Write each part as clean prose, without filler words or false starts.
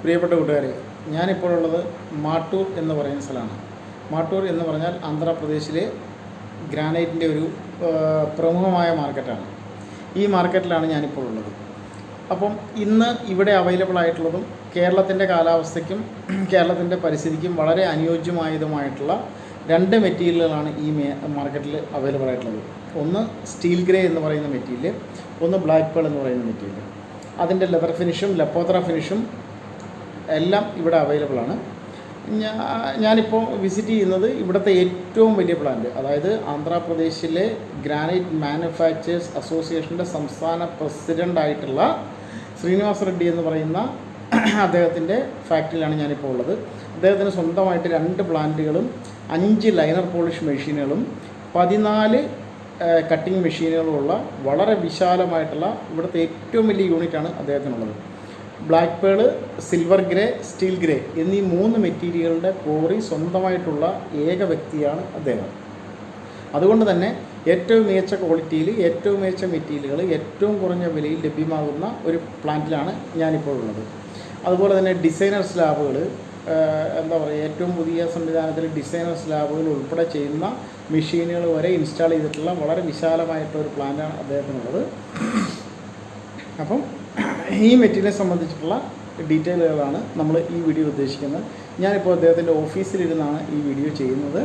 പ്രിയപ്പെട്ട കൂട്ടുകാരെ, ഞാനിപ്പോഴുള്ളത് മാട്ടൂർ എന്ന് പറയുന്ന സ്ഥലമാണ്. മാട്ടൂർ എന്ന് പറഞ്ഞാൽ ആന്ധ്രാപ്രദേശിലെ ഗ്രാനൈറ്റിൻ്റെ ഒരു പ്രമുഖമായ മാർക്കറ്റാണ്. ഈ മാർക്കറ്റിലാണ് ഞാനിപ്പോൾ ഉള്ളത്. അപ്പം ഇന്ന് ഇവിടെ അവൈലബിൾ ആയിട്ടുള്ളതും കേരളത്തിൻ്റെ കാലാവസ്ഥയ്ക്കും കേരളത്തിൻ്റെ പരിസ്ഥിതിക്കും വളരെ അനുയോജ്യമായതുമായിട്ടുള്ള രണ്ട് മെറ്റീരിയലുകളാണ് ഈ മാർക്കറ്റിൽ അവൈലബിൾ ആയിട്ടുള്ളത്. ഒന്ന് സ്റ്റീൽ ഗ്രേ എന്ന് പറയുന്ന മെറ്റീരിയൽ, ഒന്ന് ബ്ലാക്ക് പേൾ എന്ന് പറയുന്ന മെറ്റീരിയൽ. അതിൻ്റെ ലെതർ ഫിനിഷും ലപ്പോത്ര ഫിനിഷും എല്ലാം ഇവിടെ അവൈലബിൾ ആണ്. ഞാനിപ്പോൾ വിസിറ്റ് ചെയ്യുന്നത് ഇവിടുത്തെ ഏറ്റവും വലിയ പ്ലാന്റ്, അതായത് ആന്ധ്രാപ്രദേശിലെ ഗ്രാനൈറ്റ് മാനുഫാക്ചേഴ്സ് അസോസിയേഷൻ്റെ സംസ്ഥാന പ്രസിഡൻ്റായിട്ടുള്ള ശ്രീനിവാസ റെഡ്ഡി എന്ന് പറയുന്ന അദ്ദേഹത്തിൻ്റെ ഫാക്ടറിയിലാണ് ഞാനിപ്പോൾ ഉള്ളത്. അദ്ദേഹത്തിന് സ്വന്തമായിട്ട് 2 പ്ലാന്റുകളും 5 ലൈനർ പോളിഷ് മെഷീനുകളും 14 കട്ടിംഗ് മെഷീനുകളുമുള്ള വളരെ വിശാലമായിട്ടുള്ള ഇവിടുത്തെ ഏറ്റവും വലിയ യൂണിറ്റാണ് അദ്ദേഹത്തിനുള്ളത്. Black pearl, silver grey, steel grey എന്നീ 3 മെറ്റീരിയലുകളുടെ കോറി സ്വന്തമായിട്ടുള്ള ഏക വ്യക്തിയാണ് അദ്ദേഹം. അതുകൊണ്ട് തന്നെ ഏറ്റവും മികച്ച ക്വാളിറ്റിയിൽ ഏറ്റവും മികച്ച മെറ്റീരിയലുകൾ ഏറ്റവും കുറഞ്ഞ വിലയിൽ ലഭ്യമാകുന്ന ഒരു പ്ലാന്റിലാണ് ഞാനിപ്പോൾ ഉള്ളത്. അതുപോലെ തന്നെ ഡിസൈനർ സ്ലാബുകൾ, എന്താ പറയുക, ഏറ്റവും പുതിയ സംവിധാനത്തിൽ ഡിസൈനർ സ്ലാബുകൾ ഉൾപ്പെടെ ചെയ്യുന്ന മെഷീനുകൾ വരെ ഇൻസ്റ്റാൾ ചെയ്തിട്ടുള്ള വളരെ വിശാലമായിട്ടൊരു പ്ലാന്റാണ് അദ്ദേഹത്തിനുള്ളത്. അപ്പം ഈ മെറ്റീരിയലിനെ സംബന്ധിച്ചിട്ടുള്ള ഡീറ്റെയിലുകളാണ് നമ്മൾ ഈ വീഡിയോ ഉദ്ദേശിക്കുന്നത്. ഞാനിപ്പോൾ അദ്ദേഹത്തിൻ്റെ ഓഫീസിലിരുന്നാണ് ഈ വീഡിയോ ചെയ്യുന്നത്.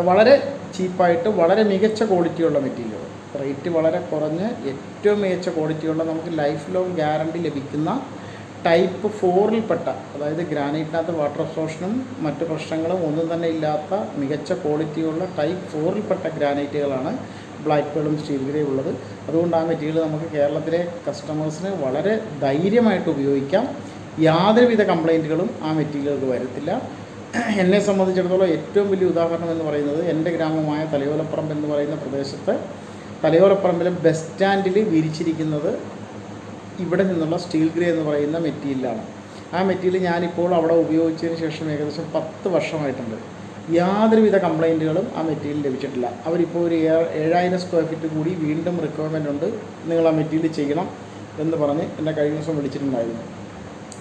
വളരെ ചീപ്പായിട്ട് വളരെ മികച്ച ക്വാളിറ്റിയുള്ള മെറ്റീരിയൽ, റേറ്റ് വളരെ കുറഞ്ഞ് ഏറ്റവും മികച്ച ക്വാളിറ്റിയുള്ള, നമുക്ക് ലൈഫ് ലോങ് ഗ്യാരണ്ടി ലഭിക്കുന്ന ടൈപ്പ് 4-ൽപ്പെട്ട, അതായത് ഗ്രാനൈറ്റിനകത്ത് വാട്ടർ അബ്സോർപ്ഷനും മറ്റു പ്രശ്നങ്ങളും ഒന്നും തന്നെ ഇല്ലാത്ത മികച്ച ക്വാളിറ്റിയുള്ള ടൈപ്പ് 4-ൽപ്പെട്ട ഗ്രാനൈറ്റുകളാണ് ബ്ലാക്ക് പേളും സ്റ്റീൽ ഗ്രേ ഉള്ളത്. അതുകൊണ്ട് ആ മെറ്റീരിയൽ നമുക്ക് കേരളത്തിലെ കസ്റ്റമേഴ്സിന് വളരെ ധൈര്യമായിട്ട് ഉപയോഗിക്കാം. യാതൊരുവിധ കംപ്ലൈൻറ്റുകളും ആ മെറ്റീരിയലുകൾക്ക് വരത്തില്ല. എന്നെ സംബന്ധിച്ചിടത്തോളം ഏറ്റവും വലിയ ഉദാഹരണം എന്ന് പറയുന്നത് എൻ്റെ ഗ്രാമമായ തലയോലപ്പറമ്പ് എന്ന് പറയുന്ന പ്രദേശത്ത്, തലയോലപ്പറമ്പിലെ ബസ് സ്റ്റാൻഡിൽ വിരിച്ചിരിക്കുന്നത് ഇവിടെ നിന്നുള്ള സ്റ്റീൽ ഗ്രേ എന്ന് പറയുന്ന മെറ്റീരിയലാണ്. ആ മെറ്റീരിയൽ ഞാനിപ്പോൾ അവിടെ ഉപയോഗിച്ചതിന് ശേഷം ഏകദേശം 10 വർഷമായിട്ടുണ്ട്. യാതൊരുവിധ കംപ്ലൈൻറ്റുകളും ആ മെറ്റീരിയൽ ലഭിച്ചിട്ടില്ല. അവരിപ്പോൾ ഒരു 7000 സ്ക്വയർ ഫീറ്റ് കൂടി വീണ്ടും റിക്വയർമെൻ്റ് ഉണ്ട്, നിങ്ങൾ ആ മെറ്റീരിയൽ ചെയ്യണം എന്ന് പറഞ്ഞ് എന്നെ കഴിഞ്ഞ ദിവസം വിളിച്ചിട്ടുണ്ടായിരുന്നു.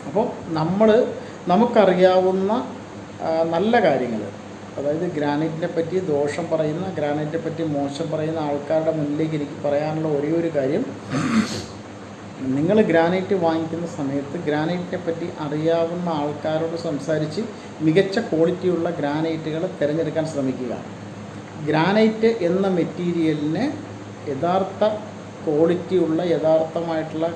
അപ്പോൾ നമുക്കറിയാവുന്ന നല്ല കാര്യങ്ങൾ, അതായത് ഗ്രാനൈറ്റിനെ പറ്റി ദോഷം പറയുന്ന, ഗ്രാനൈറ്റിനെ പറ്റി മോശം പറയുന്ന ആൾക്കാരുടെ മുന്നിലേക്ക് എനിക്ക് പറയാനുള്ള ഒരേ ഒരു കാര്യം, നിങ്ങൾ ഗ്രാനൈറ്റ് വാങ്ങിക്കുന്ന സമയത്ത് ഗ്രാനൈറ്റിനെ പറ്റി അറിയാവുന്ന ആൾക്കാരോട് സംസാരിച്ച് മികച്ച ക്വാളിറ്റിയുള്ള ഗ്രാനൈറ്റുകൾ തിരഞ്ഞെടുക്കാൻ ശ്രമിക്കുക. ഗ്രാനൈറ്റ് എന്ന മെറ്റീരിയലിന് യഥാർത്ഥ ക്വാളിറ്റിയുള്ള യഥാർത്ഥമായിട്ടുള്ള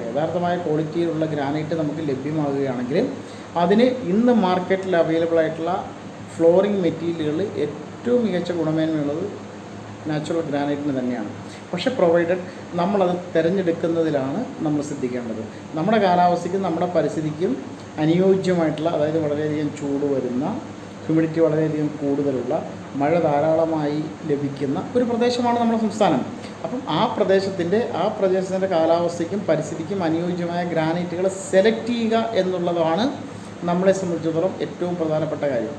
യഥാർത്ഥമായ ക്വാളിറ്റിയിലുള്ള ഗ്രാനൈറ്റ് നമുക്ക് ലഭ്യമാകുകയാണെങ്കിൽ അതിന് ഇന്ന് മാർക്കറ്റിൽ അവൈലബിൾ ആയിട്ടുള്ള ഫ്ലോറിംഗ് മെറ്റീരിയലുകളിൽ ഏറ്റവും മികച്ച ഗുണമേന്മയുള്ളത് നാച്ചുറൽ ഗ്രാനൈറ്റിന് തന്നെയാണ്. പക്ഷേ പ്രൊവൈഡഡ് നമ്മളത് തിരഞ്ഞെടുക്കുന്നതിലാണ് നമ്മൾ ശ്രദ്ധിക്കേണ്ടത്. നമ്മുടെ കാലാവസ്ഥയ്ക്കും നമ്മുടെ പരിസ്ഥിതിക്കും അനുയോജ്യമായിട്ടുള്ള, അതായത് വളരെയധികം ചൂട് വരുന്ന, ഹ്യൂമിഡിറ്റി വളരെയധികം കൂടുതലുള്ള, മഴ ധാരാളമായി ലഭിക്കുന്ന ഒരു പ്രദേശമാണ് നമ്മുടെ സംസ്ഥാനം. അപ്പം ആ പ്രദേശത്തിൻ്റെ കാലാവസ്ഥയ്ക്കും പരിസ്ഥിതിക്കും അനുയോജ്യമായ ഗ്രാനൈറ്റുകൾ സെലക്ട് ചെയ്യുക എന്നുള്ളതാണ് നമ്മളെ സംബന്ധിച്ചിടത്തോളം ഏറ്റവും പ്രധാനപ്പെട്ട കാര്യം.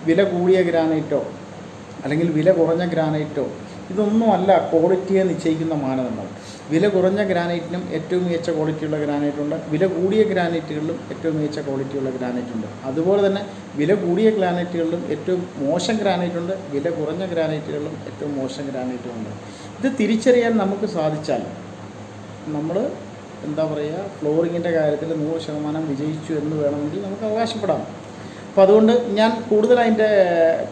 വില കൂടിയ ഗ്രാനൈറ്റോ അല്ലെങ്കിൽ വില കുറഞ്ഞ ഗ്രാനൈറ്റോ ഇതൊന്നുമല്ല ക്വാളിറ്റിയെ നിശ്ചയിക്കുന്ന മാനദണ്ഡം. വില കുറഞ്ഞ ഗ്രാനൈറ്റിനും ഏറ്റവും മികച്ച ക്വാളിറ്റിയുള്ള ഗ്രാനൈറ്റുണ്ട്, വില കൂടിയ ഗ്രാനൈറ്റുകളിലും ഏറ്റവും മികച്ച ക്വാളിറ്റിയുള്ള ഗ്രാനൈറ്റുണ്ട്. അതുപോലെ തന്നെ വില കൂടിയ ഗ്രാനൈറ്റുകളിലും ഏറ്റവും മോശം ഗ്രാനൈറ്റുണ്ട്, വില കുറഞ്ഞ ഗ്രാനൈറ്റുകളിലും ഏറ്റവും മോശം ഗ്രാനൈറ്റുമുണ്ട്. ഇത് തിരിച്ചറിയാൻ നമുക്ക് സാധിച്ചാൽ നമ്മൾ ഫ്ലോറിങ്ങിൻ്റെ കാര്യത്തിൽ 100% വിജയിച്ചു എന്ന് വേണമെങ്കിൽ നമുക്ക് അവകാശപ്പെടാം. അപ്പോൾ അതുകൊണ്ട് ഞാൻ കൂടുതൽ അതിൻ്റെ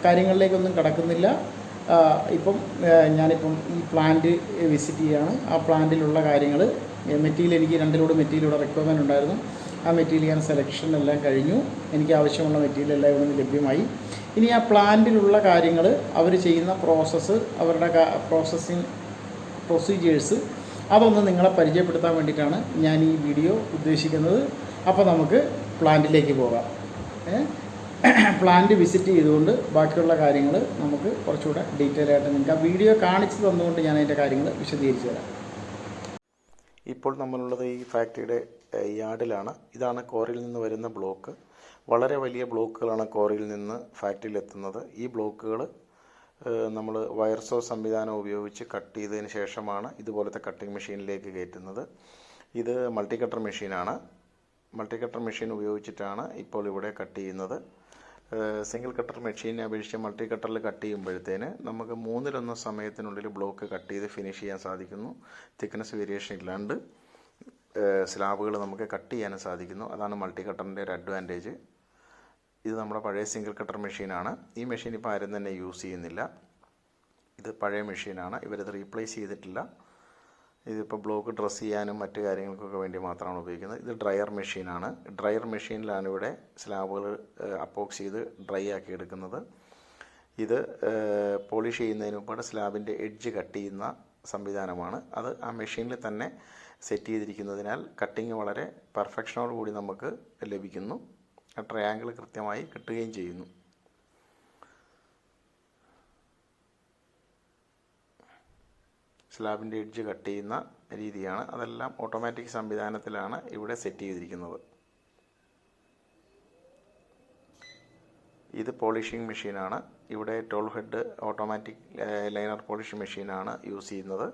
കാര്യങ്ങളിലേക്കൊന്നും കടക്കുന്നില്ല. ഞാനിപ്പം ഈ പ്ലാന്റ് വിസിറ്റ് ചെയ്യുകയാണ്. ആ പ്ലാന്റിലുള്ള കാര്യങ്ങൾ, മെറ്റീരിയൽ എനിക്ക് 2 ലോഡ് മെറ്റീരിയലൂടെ റിക്വയർമെൻറ്റ് ഉണ്ടായിരുന്നു. ആ മെറ്റീരിയൽ ഞാൻ സെലക്ഷൻ എല്ലാം കഴിഞ്ഞു. എനിക്ക് ആവശ്യമുള്ള മെറ്റീരിയൽ എല്ലാം ഇവിടെ നിന്ന് ലഭ്യമായി. ഇനി ആ പ്ലാന്റിലുള്ള കാര്യങ്ങൾ, അവർ ചെയ്യുന്ന പ്രോസസ്സ്, അവരുടെ പ്രോസസ്സിങ് പ്രൊസീജിയേഴ്സ്, അതൊന്ന് നിങ്ങളെ പരിചയപ്പെടുത്താൻ വേണ്ടിയിട്ടാണ് ഞാൻ ഈ വീഡിയോ ഉദ്ദേശിക്കുന്നത്. അപ്പോൾ നമുക്ക് പ്ലാന്റിലേക്ക് പോകാം. പ്ലാന്റ് വിസിറ്റ് ചെയ്തുകൊണ്ട് ബാക്കിയുള്ള കാര്യങ്ങൾ നമുക്ക് കുറച്ചുകൂടെ ഡീറ്റെയിൽ ആയിട്ട് നിങ്ങൾക്ക് ആ വീഡിയോ കാണിച്ചു തന്നുകൊണ്ട് ഞാൻ അതിൻ്റെ കാര്യങ്ങൾ വിശദീകരിച്ചു തരാം. ഇപ്പോൾ നമ്മളുള്ളത് ഈ ഫാക്ടറിയുടെ യാർഡിലാണ്. ഇതാണ് കോറിയിൽ നിന്ന് വരുന്ന ബ്ലോക്ക്. വളരെ വലിയ ബ്ലോക്കുകളാണ് കോറിയിൽ നിന്ന് ഫാക്ടറിയിൽ എത്തുന്നത്. ഈ ബ്ലോക്കുകൾ നമ്മൾ വയർ സോ സംവിധാനം ഉപയോഗിച്ച് കട്ട് ചെയ്തതിന് ശേഷമാണ് ഇതുപോലത്തെ കട്ടിംഗ് മെഷീനിലേക്ക് കയറ്റുന്നത്. ഇത് മൾട്ടി കട്ടർ മെഷീനാണ്. മൾട്ടി കട്ടർ മെഷീൻ ഉപയോഗിച്ചിട്ടാണ് ഇപ്പോൾ ഇവിടെ കട്ട് ചെയ്യുന്നത്. സിംഗിൾ കട്ടർ മെഷീനെ അപേക്ഷിച്ച് മൾട്ടി കട്ടറിൽ കട്ട് ചെയ്യുമ്പോഴത്തേന് നമുക്ക് 1/3 സമയത്തിനുള്ളിൽ ബ്ലോക്ക് കട്ട് ചെയ്ത് ഫിനിഷ് ചെയ്യാൻ സാധിക്കുന്നു. തിക്നെസ് വേരിയേഷൻ ഇല്ലാണ്ട് സ്ലാബുകൾ നമുക്ക് കട്ട് ചെയ്യാനും സാധിക്കുന്നു. അതാണ് മൾട്ടി കട്ടറിൻ്റെ ഒരു അഡ്വാൻറ്റേജ്. ഇത് നമ്മുടെ പഴയ സിംഗിൾ കട്ടർ മെഷീനാണ്. ഈ മെഷീൻ ഇപ്പോൾ ആരും തന്നെ യൂസ് ചെയ്യുന്നില്ല. ഇത് പഴയ മെഷീനാണ്, ഇവരത് റീപ്ലേസ് ചെയ്തിട്ടില്ല. ഇതിപ്പോൾ ബ്ലോക്ക് ഡ്രസ് ചെയ്യാനും മറ്റു കാര്യങ്ങൾക്കൊക്കെ വേണ്ടി മാത്രമാണ് ഉപയോഗിക്കുന്നത്. ഇത് ഡ്രയർ മെഷീനാണ്. ഡ്രയർ മെഷീനിലാണ് ഇവിടെ സ്ലാബുകൾ അപ്പോക്സ് ചെയ്ത് ഡ്രൈ ആക്കി എടുക്കുന്നത്. ഇത് പോളിഷ് ചെയ്യുന്നതിന് മുമ്പാണ് സ്ലാബിൻ്റെ എഡ്ജ് കട്ട് ചെയ്യുന്ന സംവിധാനമാണ്. അത് ആ മെഷീനിൽ തന്നെ സെറ്റ് ചെയ്തിരിക്കുന്നതിനാൽ കട്ടിങ് വളരെ പെർഫെക്ഷനോടുകൂടി നമുക്ക് ലഭിക്കുന്നു. ആ ട്രയാങ്കിൾ കൃത്യമായി കിട്ടുകയും ചെയ്യുന്നു. സ്ലാബിൻ്റെ എഡ്ജ് കട്ട് ചെയ്യുന്ന രീതിയാണ്. അതെല്ലാം ഓട്ടോമാറ്റിക് സംവിധാനത്തിലാണ് ഇവിടെ സെറ്റ് ചെയ്തിരിക്കുന്നത്. ഇത് പോളിഷിംഗ് മെഷീനാണ്. ഇവിടെ ടോൾ ഹെഡ് ഓട്ടോമാറ്റിക് ലൈനർ പോളിഷ് മെഷീനാണ് യൂസ് ചെയ്യുന്നത്.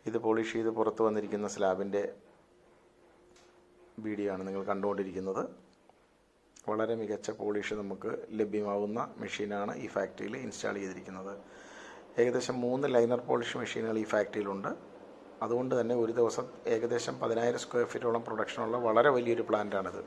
ഇത് പോളിഷ് ചെയ്ത് പുറത്ത് വന്നിരിക്കുന്ന സ്ലാബിൻ്റെ വീഡിയോ ആണ് നിങ്ങൾ കണ്ടുകൊണ്ടിരിക്കുന്നത്. വളരെ മികച്ച പോളിഷ് നമുക്ക് ലഭ്യമാവുന്ന മെഷീനാണ് ഈ ഫാക്ടറിയിൽ ഇൻസ്റ്റാൾ ചെയ്തിരിക്കുന്നത്. ഏകദേശം 3 ലൈനർ പോളിഷ് മെഷീനുകൾ ഈ ഫാക്ടറിയിലുണ്ട്. അതുകൊണ്ട് തന്നെ ഒരു ദിവസം ഏകദേശം 10,000 സ്ക്വയർ ഫീറ്റോളം പ്രൊഡക്ഷനുള്ള വളരെ വലിയൊരു പ്ലാന്റാണിത്.